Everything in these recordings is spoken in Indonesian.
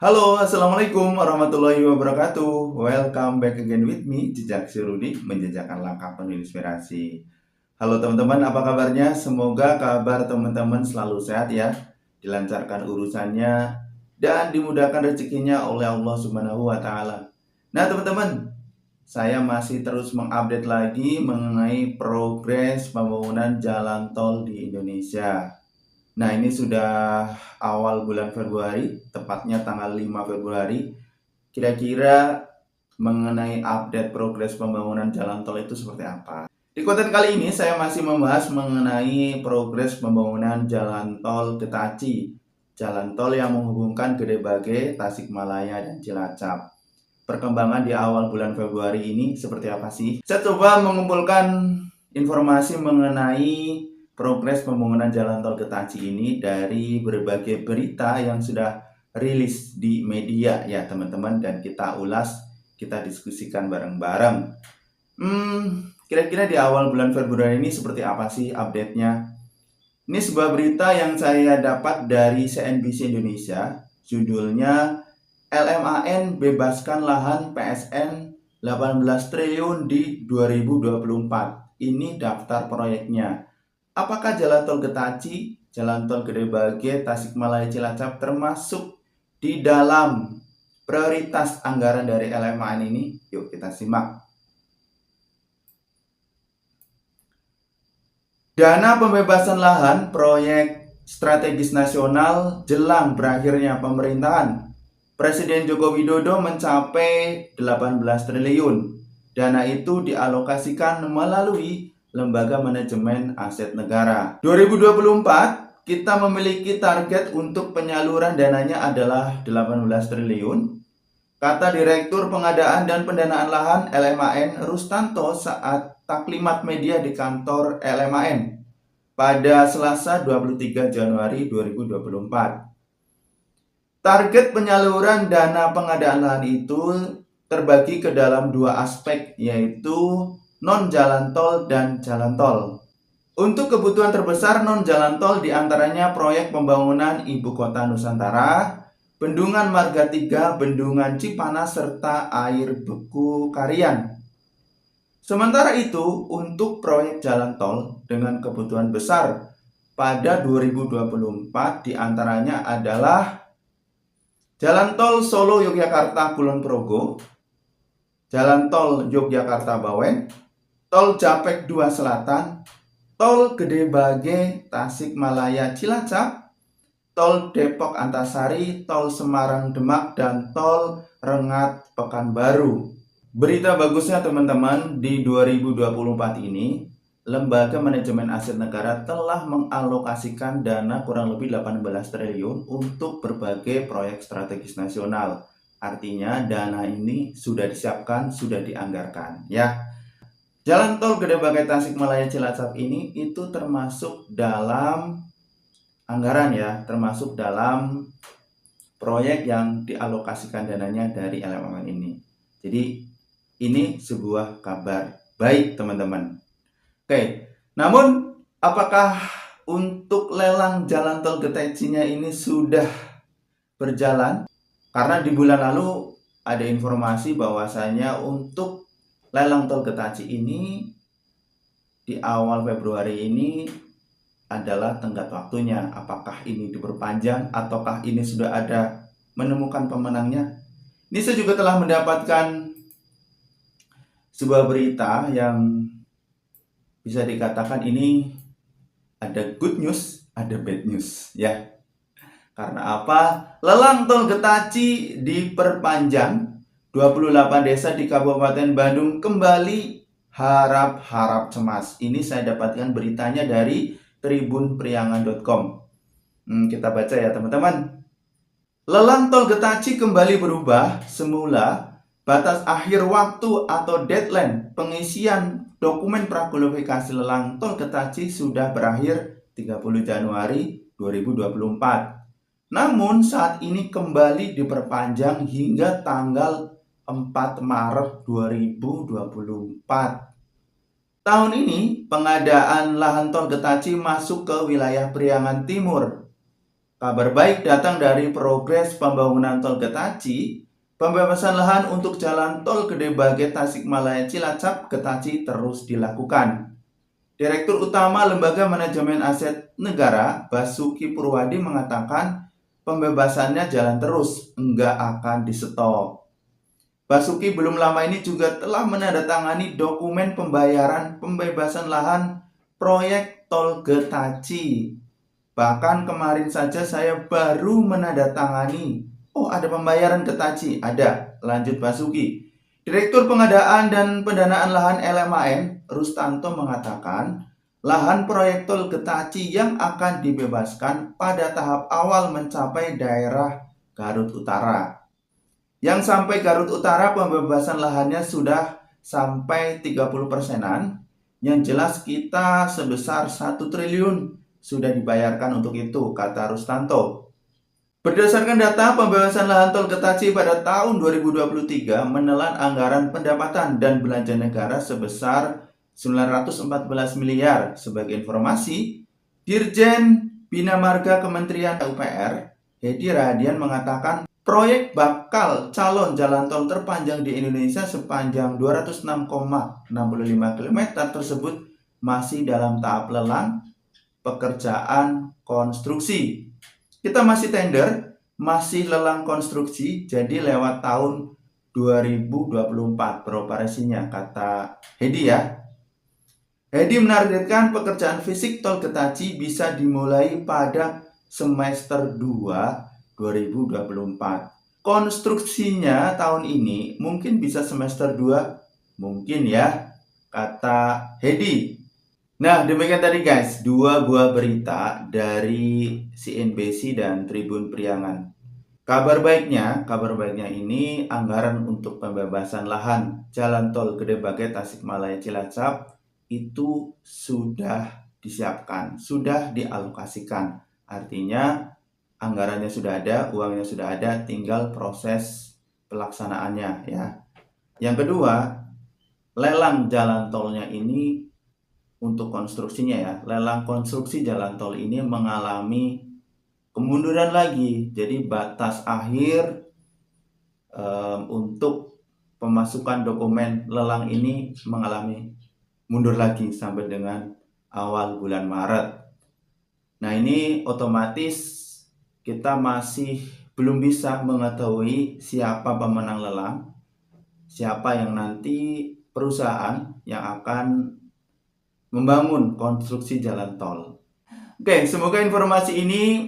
Halo, Assalamualaikum warahmatullahi wabarakatuh. Welcome back again with me, Jejak Si Rudi, menjejakkan langkah penuh inspirasi. Halo teman-teman, apa kabarnya? Semoga kabar teman-teman selalu sehat ya, dilancarkan urusannya, dan dimudahkan rezekinya oleh Allah Subhanahu wa Ta'ala. Nah teman-teman, saya masih terus mengupdate lagi mengenai progres pembangunan jalan tol di Indonesia. Nah, ini sudah awal bulan Februari, tepatnya tanggal 5 Februari. Kira-kira mengenai update progres pembangunan jalan tol itu seperti apa? Di konten kali ini saya masih membahas mengenai progres pembangunan jalan tol Getaci, jalan tol yang menghubungkan Gede Bage, Tasikmalaya, dan Cilacap. Perkembangan di awal bulan Februari ini seperti apa sih? Saya coba mengumpulkan informasi mengenai progres pembangunan jalan tol Getaci ini dari berbagai berita yang sudah rilis di media ya teman-teman, dan kita ulas, kita diskusikan bareng-bareng. Kira-kira di awal bulan Februari ini seperti apa sih update-nya? Ini sebuah berita yang saya dapat dari CNBC Indonesia, judulnya LMAN bebaskan lahan PSN 18 triliun di 2024. Ini daftar proyeknya. Apakah jalan tol Getaci, jalan tol Gede Bage, Tasikmalaya, Cilacap termasuk di dalam prioritas anggaran dari LMAN ini? Yuk kita simak. Dana pembebasan lahan proyek strategis nasional jelang berakhirnya pemerintahan Presiden Joko Widodo mencapai 18 triliun. Dana itu dialokasikan melalui Lembaga Manajemen Aset Negara. 2024 kita memiliki target untuk penyaluran dananya adalah 18 triliun. Kata Direktur Pengadaan dan Pendanaan Lahan LMAN Rustanto saat taklimat media di kantor LMAN pada Selasa 23 Januari 2024. Target penyaluran dana pengadaan lahan itu terbagi ke dalam dua aspek, yaitu non-jalan tol dan jalan tol. Untuk kebutuhan terbesar non-jalan tol diantaranya proyek pembangunan Ibu Kota Nusantara, Bendungan Marga 3, Bendungan Cipanas, serta air beku Karian. Sementara itu, untuk proyek jalan tol dengan kebutuhan besar pada 2024 diantaranya adalah Jalan tol Solo Yogyakarta Kulon Progo, Jalan tol Yogyakarta Bawen, Tol Japek 2 Selatan, Tol Gede Bage Tasikmalaya Cilacap, Tol Depok Antasari, Tol Semarang Demak, dan Tol Rengat Pekanbaru. Berita bagusnya teman-teman, di 2024 ini Lembaga Manajemen Aset Negara telah mengalokasikan dana kurang lebih 18 triliun untuk berbagai proyek strategis nasional. Artinya dana ini sudah disiapkan, sudah dianggarkan ya. Jalan tol Gede Bage Tasikmalaya Cilacap ini itu termasuk dalam anggaran ya, termasuk dalam proyek yang dialokasikan dananya dari LMAN ini. Jadi ini sebuah kabar baik teman-teman. Oke, namun apakah untuk lelang jalan tol Getacinya ini sudah berjalan? Karena di bulan lalu ada informasi bahwasanya untuk lelang tol Getaci ini di awal Februari ini adalah tenggat waktunya. Apakah ini diperpanjang ataukah ini sudah ada menemukan pemenangnya? Ini saya juga telah mendapatkan sebuah berita yang bisa dikatakan ini ada good news, ada bad news ya. Karena apa? Lelang tol Getaci diperpanjang, 28 desa di Kabupaten Bandung kembali harap-harap cemas. Ini saya dapatkan beritanya dari tribunpriangan.com. Kita baca ya teman-teman. Lelang tol Getaci kembali berubah. Semula batas akhir waktu atau deadline pengisian dokumen prakualifikasi lelang tol Getaci sudah berakhir 30 Januari 2024. Namun saat ini kembali diperpanjang hingga tanggal 4 Maret 2024. Tahun ini pengadaan lahan tol Getaci masuk ke wilayah Priangan Timur. Kabar baik datang dari progres pembangunan tol Getaci. Pembebasan lahan untuk jalan tol Gede Bage Tasikmalaya Cilacap Getaci terus dilakukan. Direktur Utama Lembaga Manajemen Aset Negara, Basuki Purwadi mengatakan pembebasannya jalan terus, enggak akan di-stop. Basuki belum lama ini juga telah menandatangani dokumen pembayaran pembebasan lahan proyek tol Getaci. Bahkan kemarin saja saya baru menandatangani. Oh, ada pembayaran Getaci? Ada. Lanjut Basuki. Direktur Pengadaan dan Pendanaan Lahan LMAN, Rustanto mengatakan, lahan proyek tol Getaci yang akan dibebaskan pada tahap awal mencapai daerah Garut Utara. Yang sampai Garut Utara pembebasan lahannya sudah sampai 30%-an. Yang jelas kita sebesar 1 triliun sudah dibayarkan untuk itu, kata Rustanto. Berdasarkan data pembebasan lahan tol Getaci pada tahun 2023 menelan anggaran pendapatan dan belanja negara sebesar 914 miliar. Sebagai informasi, Dirjen Bina Marga Kementerian PUPR, Hedi Rahadian mengatakan proyek bakal calon jalan tol terpanjang di Indonesia sepanjang 206,65 km tersebut masih dalam tahap lelang pekerjaan konstruksi. Kita masih tender, masih lelang konstruksi, jadi lewat tahun 2024 beroperasinya, kata Hedi ya. Hedi menargetkan pekerjaan fisik tol Getaci bisa dimulai pada semester 2 2024. Konstruksinya tahun ini mungkin bisa semester 2, mungkin ya, kata Hedi. Nah, demikian tadi guys, 2 buah berita dari CNBC dan Tribun Priangan. Kabar baiknya ini anggaran untuk pembebasan lahan jalan tol Gede Bage Tasikmalaya Cilacap itu sudah disiapkan, sudah dialokasikan. Artinya anggarannya sudah ada, uangnya sudah ada, tinggal proses pelaksanaannya ya. Yang kedua, lelang jalan tolnya ini untuk konstruksinya ya, lelang konstruksi jalan tol ini mengalami kemunduran lagi. Jadi batas akhir untuk pemasukan dokumen lelang ini mengalami mundur lagi sampai dengan awal bulan Maret. Nah, ini otomatis kita masih belum bisa mengetahui siapa pemenang lelang, siapa yang nanti perusahaan yang akan membangun konstruksi jalan tol. Oke, semoga informasi ini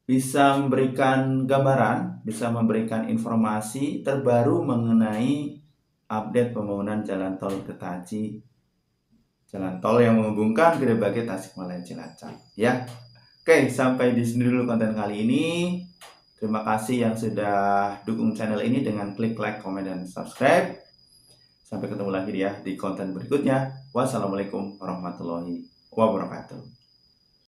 bisa memberikan gambaran, bisa memberikan informasi terbaru mengenai update pembangunan jalan tol Getaci, jalan tol yang menghubungkan Gede Bage Tasikmalaya Cilacap ya. Oke, sampai di sini dulu konten kali ini. Terima kasih yang sudah dukung channel ini dengan klik like, komen, dan subscribe. Sampai ketemu lagi ya di konten berikutnya. Wassalamualaikum warahmatullahi wabarakatuh.